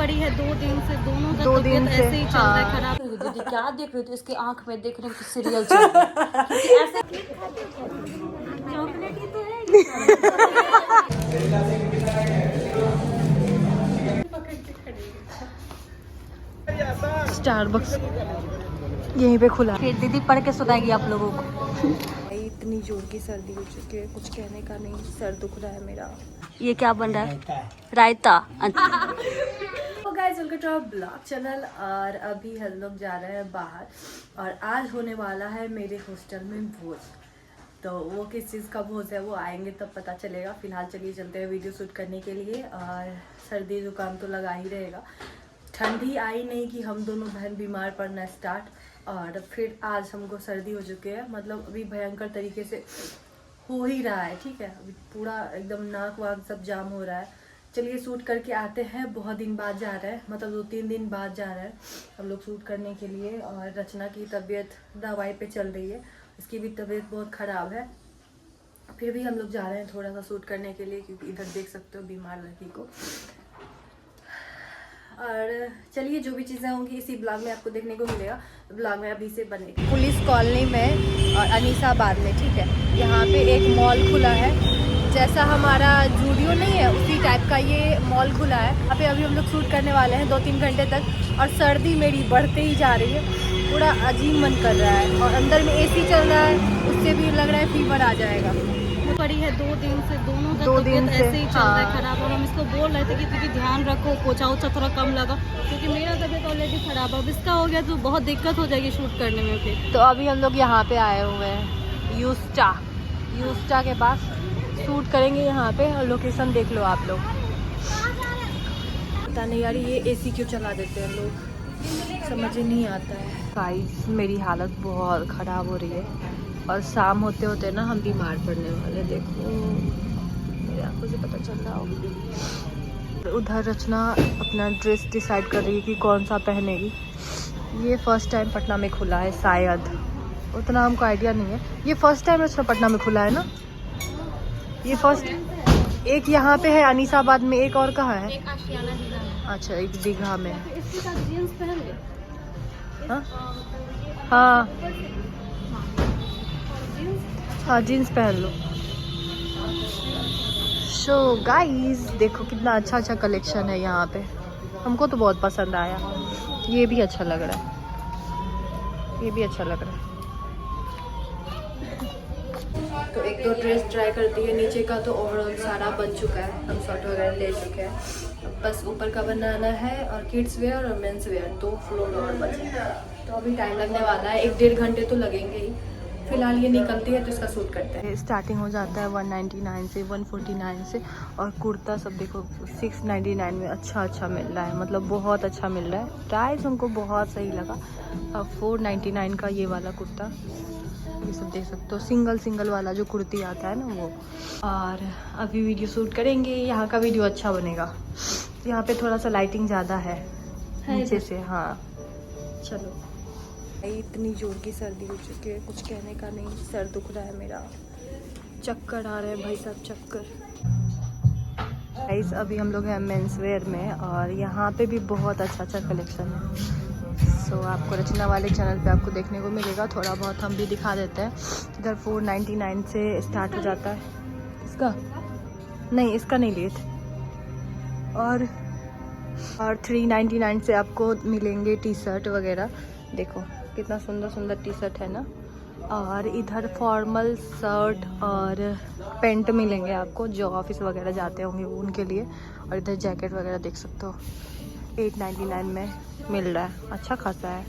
पड़ी है 2 दिन से, दोनों का तबीयत ऐसे ही चल रहा है खराब। दीदी क्या देख रही थी, इसकी आंख में देख रहे हो सीरियल चल रहा है क्योंकि ऐसे चॉकलेट ही तो है। स्टारबक्स यहीं पे खुला है। दीदी पढ़ के सुनाएगी आप लोगों को। इतनी जोर की सर्दी हो चुकी है, कुछ कहने का नहीं, सर दुख रहा है मेरा। ये क्या बन रहा है? रायता। तो guys welcome to our blog channel. और अभी हम लोग जा रहे हैं बाहर और आज होने वाला है मेरे हॉस्टल में भोज। तो वो किस चीज़ का भोज है वो आएंगे तब पता चलेगा। फिलहाल चलिए चलते हैं वीडियो शूट करने के लिए। और सर्दी जुकाम तो लगा ही रहेगा, ठंड ही आई नहीं कि हम दोनों बहन बीमार पड़ना स्टार्ट। और फिर आज हमको सर्दी हो चुकी है, मतलब अभी भयंकर तरीके से हो ही रहा है। ठीक है, अभी पूरा एकदम नाक वाक सब जाम हो रहा है। चलिए शूट करके आते हैं। बहुत दिन बाद जा रहे हैं, मतलब 2-3 दिन बाद जा रहे हैं हम लोग शूट करने के लिए। और रचना की तबीयत दवाई पे चल रही है, उसकी भी तबीयत बहुत ख़राब है। फिर भी हम लोग जा रहे हैं थोड़ा सा शूट करने के लिए, क्योंकि इधर देख सकते हो बीमार लड़की को। और चलिए जो भी चीज़ें होंगी इसी ब्लॉग में आपको देखने को मिलेगा। ब्लॉग में अभी से बने पुलिस कॉलोनी में और अनीसाबाद में, ठीक है, यहाँ पे एक मॉल खुला है। जैसा हमारा जूडियो नहीं है उसी टाइप का ये मॉल खुला है। यहाँ पे अभी हम लोग शूट करने वाले हैं 2-3 घंटे तक। और सर्दी मेरी बढ़ते ही जा रही है, पूरा अजीब मन कर रहा है। और अंदर में AC चल रहा है, उससे भी लग रहा है फीवर आ जाएगा। पड़ी है 2 दिन से, दोनों का तबीयत ऐसे ही चल रहा है खराब। और हम इसको बोल रहे थे कि दीदी ध्यान रखो, पोछा ओछा थोड़ा कम लगा, क्योंकि मेरा तबीयत ऑलरेडी खराब है। अब इसका हो गया तो बहुत दिक्कत हो जाएगी शूट करने में। फिर तो अभी हम लोग यहाँ पे आए हुए हैं यूस्टा के पास, शूट करेंगे यहाँ पे। और लोकेशन देख लो आप लोग। पता नहीं यार ये AC क्यों चला देते हैं लोग, समझ ही नहीं आता है। गाइस मेरी हालत बहुत ख़राब हो रही है और शाम होते होते ना हम बीमार पड़ने वाले। देखो मेरी आंखों से पता चल रहा होगा। उधर रचना अपना ड्रेस डिसाइड कर रही है कि कौन सा पहनेगी। ये फर्स्ट टाइम पटना में खुला है, शायद उतना हमको आइडिया नहीं है। ये फर्स्ट टाइम रचना पटना में खुला है ना? ये फर्स्ट। एक यहाँ पे है अनीसाबाद में, एक और कहाँ है? एक आशियाना दीघा में। अच्छा, एक दीघा में। इसके साथ जीन्स पहन ले। हाँ हाँ जीन्स पहन लो। सो गाइस देखो कितना अच्छा अच्छा कलेक्शन है यहाँ पे। हमको तो बहुत पसंद आया। ये भी अच्छा लग रहा है, ये भी अच्छा लग रहा है। तो 1-2 ड्रेस ट्राई करती है। नीचे का तो ओवरऑल सारा बन चुका है, हम शॉर्ट वगैरह ले चुके हैं। बस ऊपर का बनाना है। और किड्स वेयर और मेंस वेयर 2 फ्लोर और बचे। तो अभी टाइम लगने वाला है, 1-1.5 घंटे तो लगेंगे ही। फिलहाल ये निकलती है तो इसका शूट करते हैं। स्टार्टिंग हो जाता है 199 से, 149 से। और कुर्ता सब देखो 699 में अच्छा अच्छा मिल रहा है, मतलब बहुत अच्छा मिल रहा है। प्राइस उनको बहुत सही लगा। 499 का ये वाला कुर्ता, ये सब देख सकते हो। सिंगल वाला जो कुर्ती आता है ना वो। और अभी वीडियो शूट करेंगे, यहाँ का वीडियो अच्छा बनेगा। यहाँ पे थोड़ा सा लाइटिंग ज़्यादा है नीचे से। हाँ चलो। इतनी जोर की सर्दी हो चुकी है, कुछ कहने का नहीं, सर दुख रहा है मेरा, चक्कर आ रहे हैं भाई साहब, चक्कर। गाइस अभी हम लोग हैं मेंस वेयर में और यहाँ पे भी बहुत अच्छा अच्छा कलेक्शन है। सो आपको रचना वाले चैनल पे आपको देखने को मिलेगा, थोड़ा बहुत हम भी दिखा देते हैं। इधर 499 से स्टार्ट हो जाता है। इसका नहीं, इसका नहीं लिए थे। और 399 से आपको मिलेंगे टी शर्ट वगैरह। देखो कितना सुंदर सुंदर टी शर्ट है ना। और इधर फॉर्मल शर्ट और पैंट मिलेंगे आपको, जो ऑफिस वगैरह जाते होंगे उनके लिए। और इधर जैकेट वगैरह देख सकते हो 899 में मिल रहा है, अच्छा खासा है।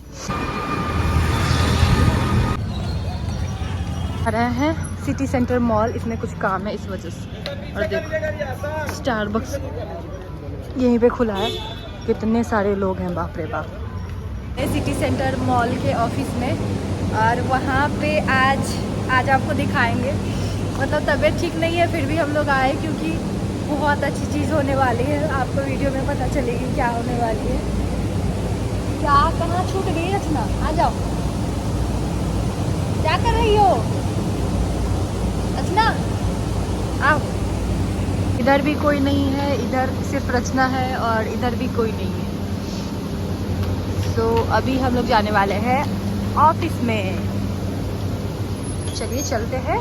आ रहे हैं सिटी सेंटर मॉल, इसमें कुछ काम है इस वजह से। और देखो स्टारबक्स यहीं पे खुला है, कितने सारे लोग हैं, बाप रे बाप। सिटी सेंटर मॉल के ऑफिस में। और वहाँ पे आज आपको दिखाएंगे, मतलब तबीयत ठीक नहीं है फिर भी हम लोग आए, क्योंकि बहुत अच्छी चीज़ होने वाली है। आपको वीडियो में पता चलेगी क्या होने वाली है। क्या कहाँ छूट गई रचना, आ जाओ। क्या कर रही हो रचना, आओ। इधर भी कोई नहीं है, इधर सिर्फ रचना है और इधर भी कोई नहीं है। तो अभी हम लोग जाने वाले हैं ऑफिस में। चलिए चलते हैं।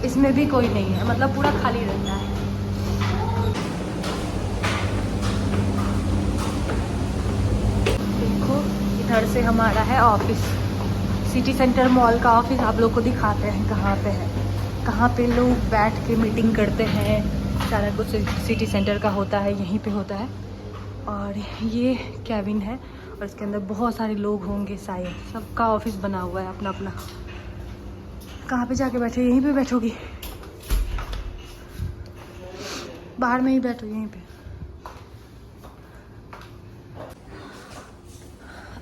इसमें भी कोई नहीं है, मतलब पूरा खाली रहता है। देखो इधर से हमारा है ऑफिस। सिटी सेंटर मॉल का ऑफिस आप लोग को दिखाते हैं कहाँ पे है, कहाँ पे लोग बैठ के मीटिंग करते हैं। सारा कुछ सिटी सेंटर का होता है, यहीं पे होता है। और ये कैबिन है और इसके अंदर बहुत सारे लोग होंगे शायद। सबका ऑफिस बना हुआ है अपना अपना। कहाँ पे जाके बैठे? यहीं पे बैठोगी? बाहर में ही बैठो, यहीं पे।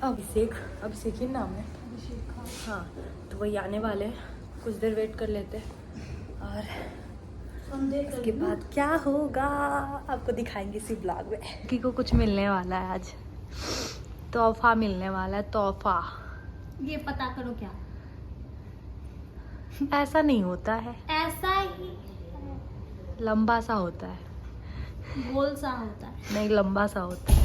अभिषेक ही नाम है। हाँ, तो वही आने वाले हैं। कुछ देर वेट कर लेते हैं और उसके बाद क्या होगा आपको दिखाएंगे इसी ब्लॉग में। की को कुछ मिलने वाला है आज, तोहफा मिलने वाला है। तोहफा ये पता करो क्या? ऐसा नहीं होता है, ऐसा ही लंबा सा होता है। गोल सा होता है। नहीं, लंबा सा होता है।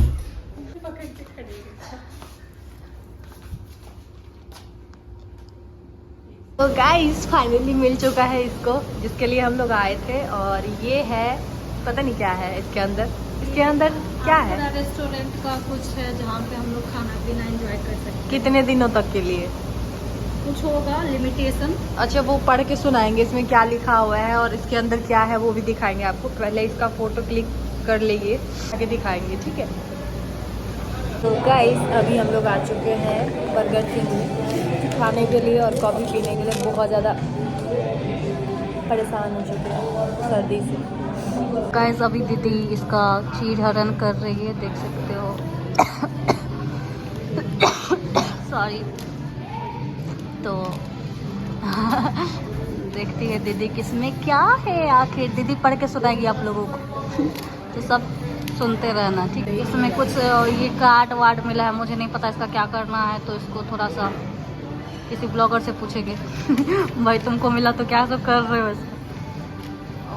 तो गाइस फाइनली मिल चुका है इसको, जिसके लिए हम लोग आए थे। और ये है, पता नहीं क्या है इसके अंदर। इसके अंदर क्या है? रेस्टोरेंट का कुछ है जहाँ पे हम लोग खाना पीना एंजॉय कर सकते हैं। कितने दिनों तक के लिए? कुछ होगा लिमिटेशन। अच्छा, वो पढ़ के सुनाएंगे इसमें क्या लिखा हुआ है और इसके अंदर क्या है वो भी दिखाएंगे आपको। पहले इसका फोटो क्लिक कर लीजिए, आगे दिखाएंगे, ठीक है। तो गाइस अभी हम लोग आ चुके हैं बर्गर किंग में खाने के लिए और कॉफ़ी पीने के लिए। बहुत ज़्यादा परेशान हो चुके हैं सर्दी से। गाइस अभी दीदी इसका चीर हरण कर रही है, देख सकते हो। सॉरी। तो देखती है दीदी किसमें क्या है। आखिर दीदी पढ़ के सुनाएगी आप लोगों को। तो सब सुनते रहना, ठीक है। इसमें कुछ ये कार्ड वार्ड मिला है, मुझे नहीं पता इसका क्या करना है। तो इसको थोड़ा सा किसी ब्लॉगर से पूछेंगे। भाई तुमको मिला तो क्या सब कर रहे हो इसका।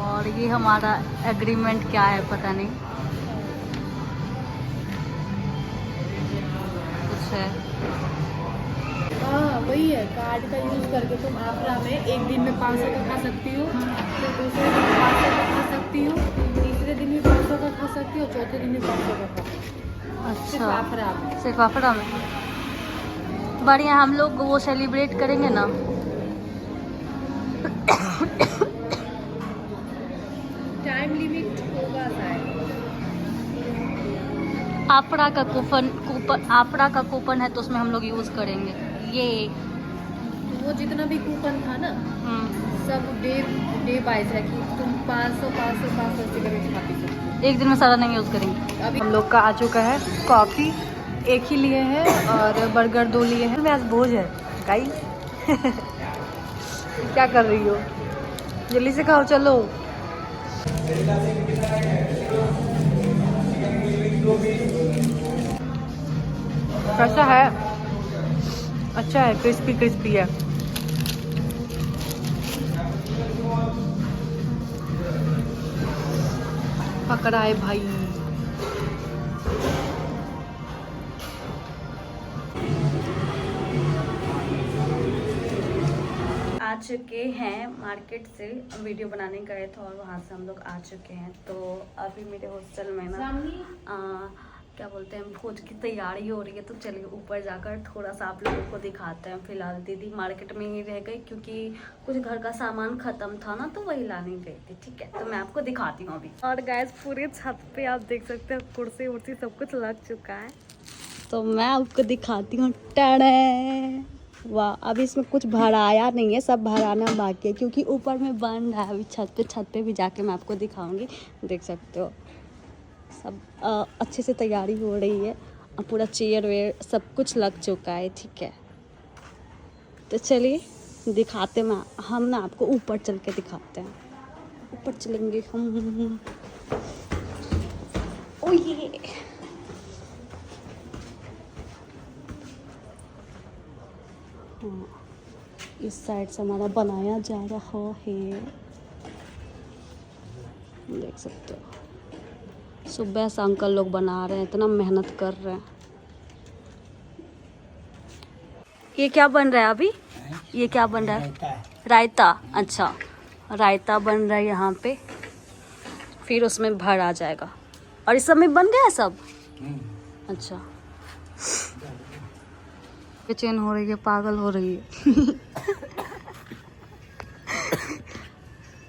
और ये हमारा एग्रीमेंट क्या है पता नहीं, कुछ है। हाँ वही है, कार्ड का यूज़ करके तुम आफरा में एक दिन में 500 का खा सकती हो, फिर दूसरे दिन 500 का खा सकती हो, तीसरे दिन भी 500 का खा सकती हो, चौथे दिन भी 500 का खा सकती हो। सिर्फ अच्छा, आफरा में। सिर्फ आफरा में। बढ़िया, हम लोग वो सेलिब्रेट करेंगे ना। टाइम लिमिट होगा शायद। आफरा का आफरा का कूपन है तो उसमें हम लोग यूज़ करेंगे ये। वो जितना भी कूपन था ना, सब डे वाइज है कि तुम 500 ऐसे करके खा पी सकते हो। एक दिन में सारा नहीं यूज़ करेंगे। अभी हम लोग का आ चुका है कॉफ़ी, एक ही लिए हैं, और बर्गर 2 लिए हैं। मैं आज भोज है गाइस। क्या कर रही हो? जल्दी से खाओ, चलो। कैसा है? अच्छा है, क्रिस्पी क्रिस्पी है। पकड़ा है भाई। आ चुके हैं मार्केट से, वीडियो बनाने गए थे और वहाँ से हम लोग आ चुके हैं। तो अभी मेरे हॉस्टल में ना क्या बोलते हैं, भोज की तैयारी हो रही है। तो चलिए ऊपर जाकर थोड़ा सा आप लोगों को दिखाते हैं। फिलहाल दीदी मार्केट में ही रह गई क्योंकि कुछ घर का सामान ख़त्म था ना, तो वही लाने गई थी, ठीक है। तो मैं आपको दिखाती हूँ अभी। और गैस पूरे छत पे आप देख सकते हो, कुर्सी उर्सी सब कुछ लग चुका है। तो मैं आपको दिखाती हूँ। टड़े वाह, अभी इसमें कुछ भराया नहीं है, सब भराना बाकी है क्योंकि ऊपर में बन रहा है। अभी छत पे भी जाके मैं आपको दिखाऊंगी। देख सकते हो सब अच्छे से तैयारी हो रही है। पूरा चेयर वेयर सब कुछ लग चुका है, ठीक है। तो चलिए दिखाते हैं, हम ना आपको ऊपर चल के दिखाते हैं। ऊपर चलेंगे हम। ओ ये इस साइड से हमारा बनाया जा रहा है, देख सकते हो। सुबह से अंकल लोग बना रहे हैं, इतना मेहनत कर रहे हैं। ये क्या बन रहा है अभी? ये क्या बन रहा है? रायता। अच्छा, रायता बन रहा है यहाँ पे, फिर उसमें भर आ जाएगा। और इस सब में बन गया सब? अच्छा, बेचैन हो रही है, पागल हो रही है।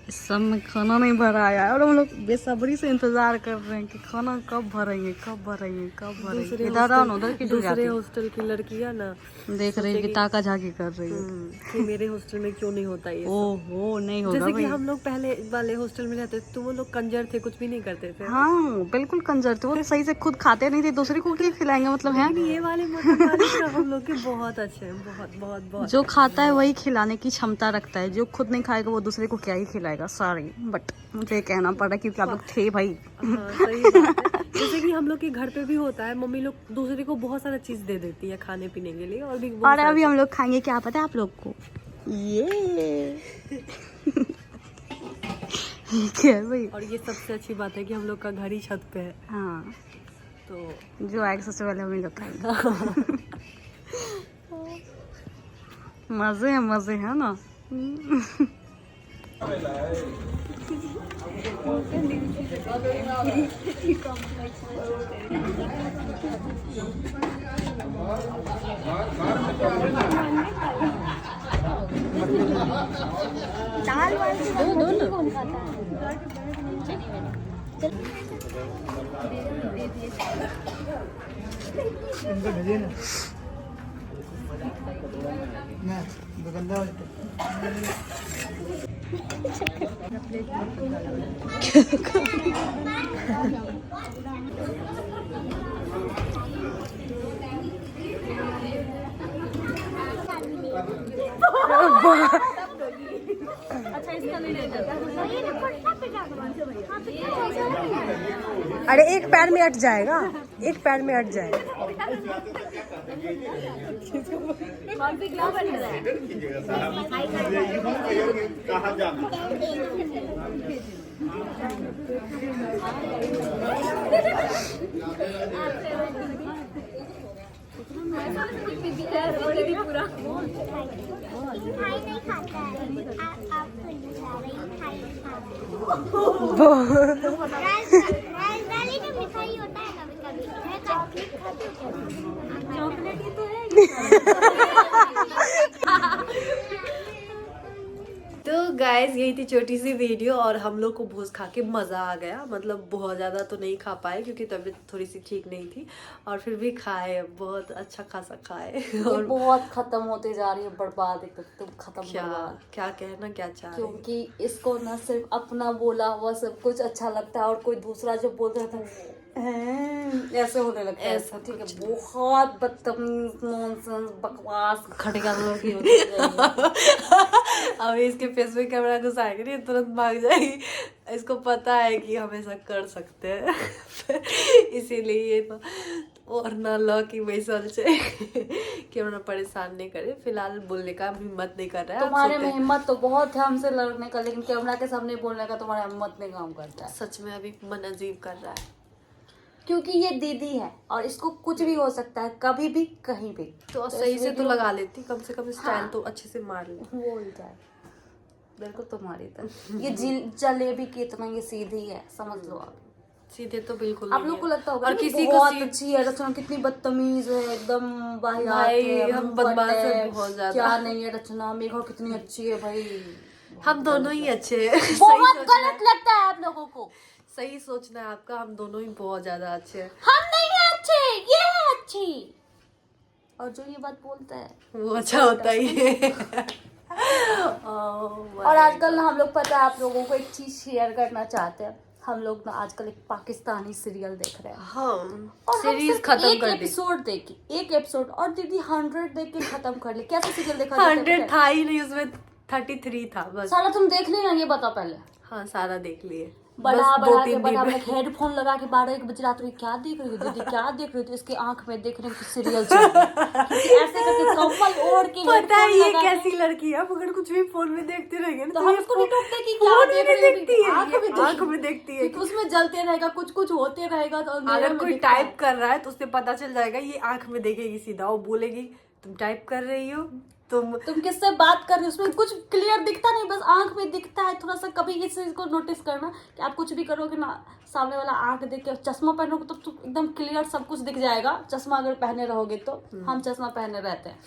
इस सब में खाना नहीं भराया है और हम लोग बेसब्री से इंतजार कर रहे हैं कि खाना कब भरेंगे, कब भरेंगे, कब भरेंगे। इधर आओ ना, उधर की दूसरे हॉस्टल की लड़कियां ना देख रही है कि ताका झाकी कर रही है कि मेरे हॉस्टल में क्यों नहीं होता ये। ओहो, नहीं होगा जैसे कि भाई। हम लोग पहले वाले हॉस्टल में रहते थे तो वो लोग कंजर थे, कुछ भी नहीं करते थे। हाँ बिल्कुल कंजर थे वो, सही से खुद खाते नहीं थे, दूसरे को क्या खिलाएंगे, मतलब है। ये वाले मतलब हम लोग के बहुत अच्छे हैं, बहुत बहुत बहुत। जो खाता है वही खिलाने की क्षमता रखता है, जो खुद नहीं खाएगा वो दूसरे को क्या ही खिलाएगा। सॉरी बट मुझे कहना पड़ा क्योंकि आप लोग थे भाई। हाँ, सही बात है। जैसे कि हम लोग के घर पे भी होता है, मम्मी लोग दूसरे को बहुत सारा चीज दे देती है खाने पीने के लिए, और भी और अभी हम लोग खाएंगे, क्या पता है आप लोग को? ये क्या है भाई? और ये सबसे अच्छी बात है कि हम लोग का घर ही छत पे है। हाँ, तो जो आएगा सबसे पहले हम ही लोग खाएंगे। मजे है ना। अरे एक पैर में अट जाएगा, एक पैर में अट जाएगा। राजधानी में मिठाई होता है कभी कभी। मैं चॉकलेट खाती हूँ। चॉकलेट ही तो है। तो गाइस यही थी छोटी सी वीडियो, और हम लोग को भोज खा के मज़ा आ गया। मतलब बहुत ज़्यादा तो नहीं खा पाए क्योंकि तबीयत थोड़ी सी ठीक नहीं थी, और फिर भी खाए, बहुत अच्छा खासा खाए। और बहुत खत्म होते जा रही है, बर्बाद एकदम खत्म। क्या कहना क्या चाह रहे हैं? क्योंकि इसको ना सिर्फ अपना बोला हुआ सब कुछ अच्छा लगता है, और कोई दूसरा जो बोलता है ऐसे होने लगता है। ऐसा ठीक है, बहुत बदतमीज नॉनसेंस बकवास घटिया लड़की होती है। अब इसके फेस में कैमरा घुसाएंगे नहीं, तुरंत भाग जाएगी। इसको पता है कि हम ऐसा कर सकते हैं। इसीलिए ना, और ना लो कि बैसल से कि हम परेशान नहीं करे। फिलहाल बोलने का हिम्मत नहीं कर रहा है। तुम्हारे में हिम्मत तो बहुत है हमसे लड़ने का, लेकिन कैमरा के सामने बोलने का तुम्हारा हिम्मत नहीं काम करता है। सच में अभी मन अजीब कर रहा है, क्योंकि ये दीदी है और इसको कुछ भी हो सकता है, कभी भी कहीं भी। तो सही से तो लगा लेती, कम से कम स्टाइल तो अच्छे से मार ले। वो उल्टा है बिल्कुल तुम्हारी तरह। ये जलेबी की इतना ये सीधी है, समझ लो आप। सीधे तो बिल्कुल आप लोग को लगता होगा और ना किसी बहुत को अच्छी है रचना, कितनी बदतमीज है, एकदम भाई, हम मुंह बदमाश फट हैं बहुत ज्यादा। क्या नहीं है रचना, मेघा कितनी अच्छी है भाई। हम दोनों ही अच्छे हैं। बहुत गलत लगता है आप लोगों को। सही सोचना है आपका, हम दोनों ही बहुत ज्यादा अच्छे हैं। हम नहीं है अच्छे, ये है अच्छी। और जो ये बात बोलता है वो अच्छा होता ही है। और आजकल ना हम लोग, पता है आप लोगों को एक चीज शेयर करना चाहते हैं। हम लोग ना आजकल एक पाकिस्तानी सीरियल देख रहे हैं। हम और सीरीज खत्म एक कर दी। एपिसोड देख के, एक एपिसोड, और दीदी 100 देख के खत्म कर ले। कैसा सीरियल देखा? 100 था ही नहीं, उसमें 33 था बस। सारा तुम देख ली ना, ये बता पहले। हाँ सारा देख लिए। बड़ा बस बड़ा के 2-3 बड़ा दिन में। हेडफोन लगा के 12-1 बजे रात में क्या देख रही हो दीदी, क्या देख रही हो? तो इसके आंख में देख रहे हो कि सीरियल चल रहा है। ऐसे करके कम्बल ओढ़ के पता है headphone ये लगा के- कैसी लड़की है, अगर कुछ भी फोन में देखते रहेंगे ना तो हम उसको नहीं टोकते कि क्या फोन में देख नहीं रही है, देखती है, आंख में आंख में देखती है। क्योंकि उसमें जलते रहेगा, कुछ कुछ होते रहेगा, तो अंधेरे अगर में कोई दिखता है। टाइप कर रहा है तो उससे पता चल जाएगा, ये आंख में देखेगी सीधा, वो बोलेगी तुम टाइप कर रही हो, तुम किससे बात कर रहे हो, उसमें कुछ क्लियर दिखता नहीं, बस आंख में दिखता है। थोड़ा सा कभी इस चीज को नोटिस करना कि आप कुछ भी करोगे ना, सामने वाला आंख देख के, चश्मा पहनोगे तो एकदम क्लियर सब कुछ दिख जाएगा। चश्मा अगर पहने रहोगे तो, हम चश्मा पहने रहते हैं,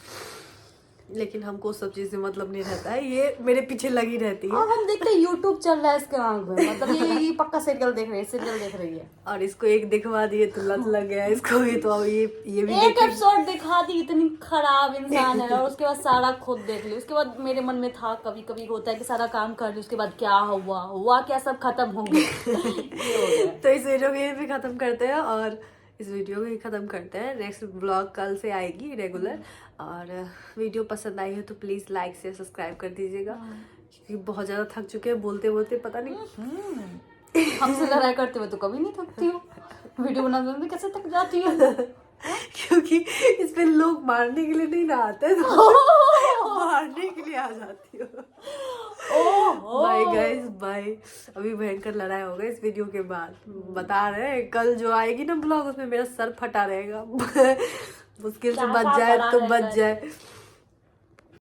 लेकिन हमको सब चीज से मतलब नहीं रहता है, ये मेरे पीछे लगी रहती है। और हम देखते हैं यूट्यूब चल रहा है इसके आंख में, मतलब ये पक्का सीरियल देख रही है, सीरियल देख रही है। और इसको एक दिखवा दिए तो लत लग गया इसको भी, तो अब ये भी एक देखेंगे। एपिसोड दिखा दी, इतनी खराब इंसान है, और उसके बाद सारा खुद देख ली। उसके बाद मेरे मन में था, कभी कभी होता है कि सारा काम कर ली, उसके बाद क्या हुआ क्या, सब खत्म हो गया। ये हो गया। तो इस वीडियो को यहीं पे खत्म करते हैं, और इस वीडियो को ही खत्म करते हैं। नेक्स्ट ब्लॉग कल से आएगी रेगुलर, और वीडियो पसंद आई हो तो प्लीज लाइक से सब्सक्राइब कर दीजिएगा, क्योंकि बहुत ज्यादा थक चुके हैं बोलते बोलते, पता नहीं। हमसे लड़ाई करते हुए तो कभी नहीं थकती हो, वीडियो बनाते हुए कैसे थक जाती हो? क्योंकि इस पे लोग मारने के लिए नहीं ना आते हैं, तो मारने के लिए आ जाती हो। Bye guys, bye. अभी भयंकर लड़ाई होगा इस वीडियो के बाद, बता रहे हैं। कल जो आएगी ना ब्लॉग, उसमें मेरा सर फटा रहेगा। मुश्किल से बच जाए तो बच जाए।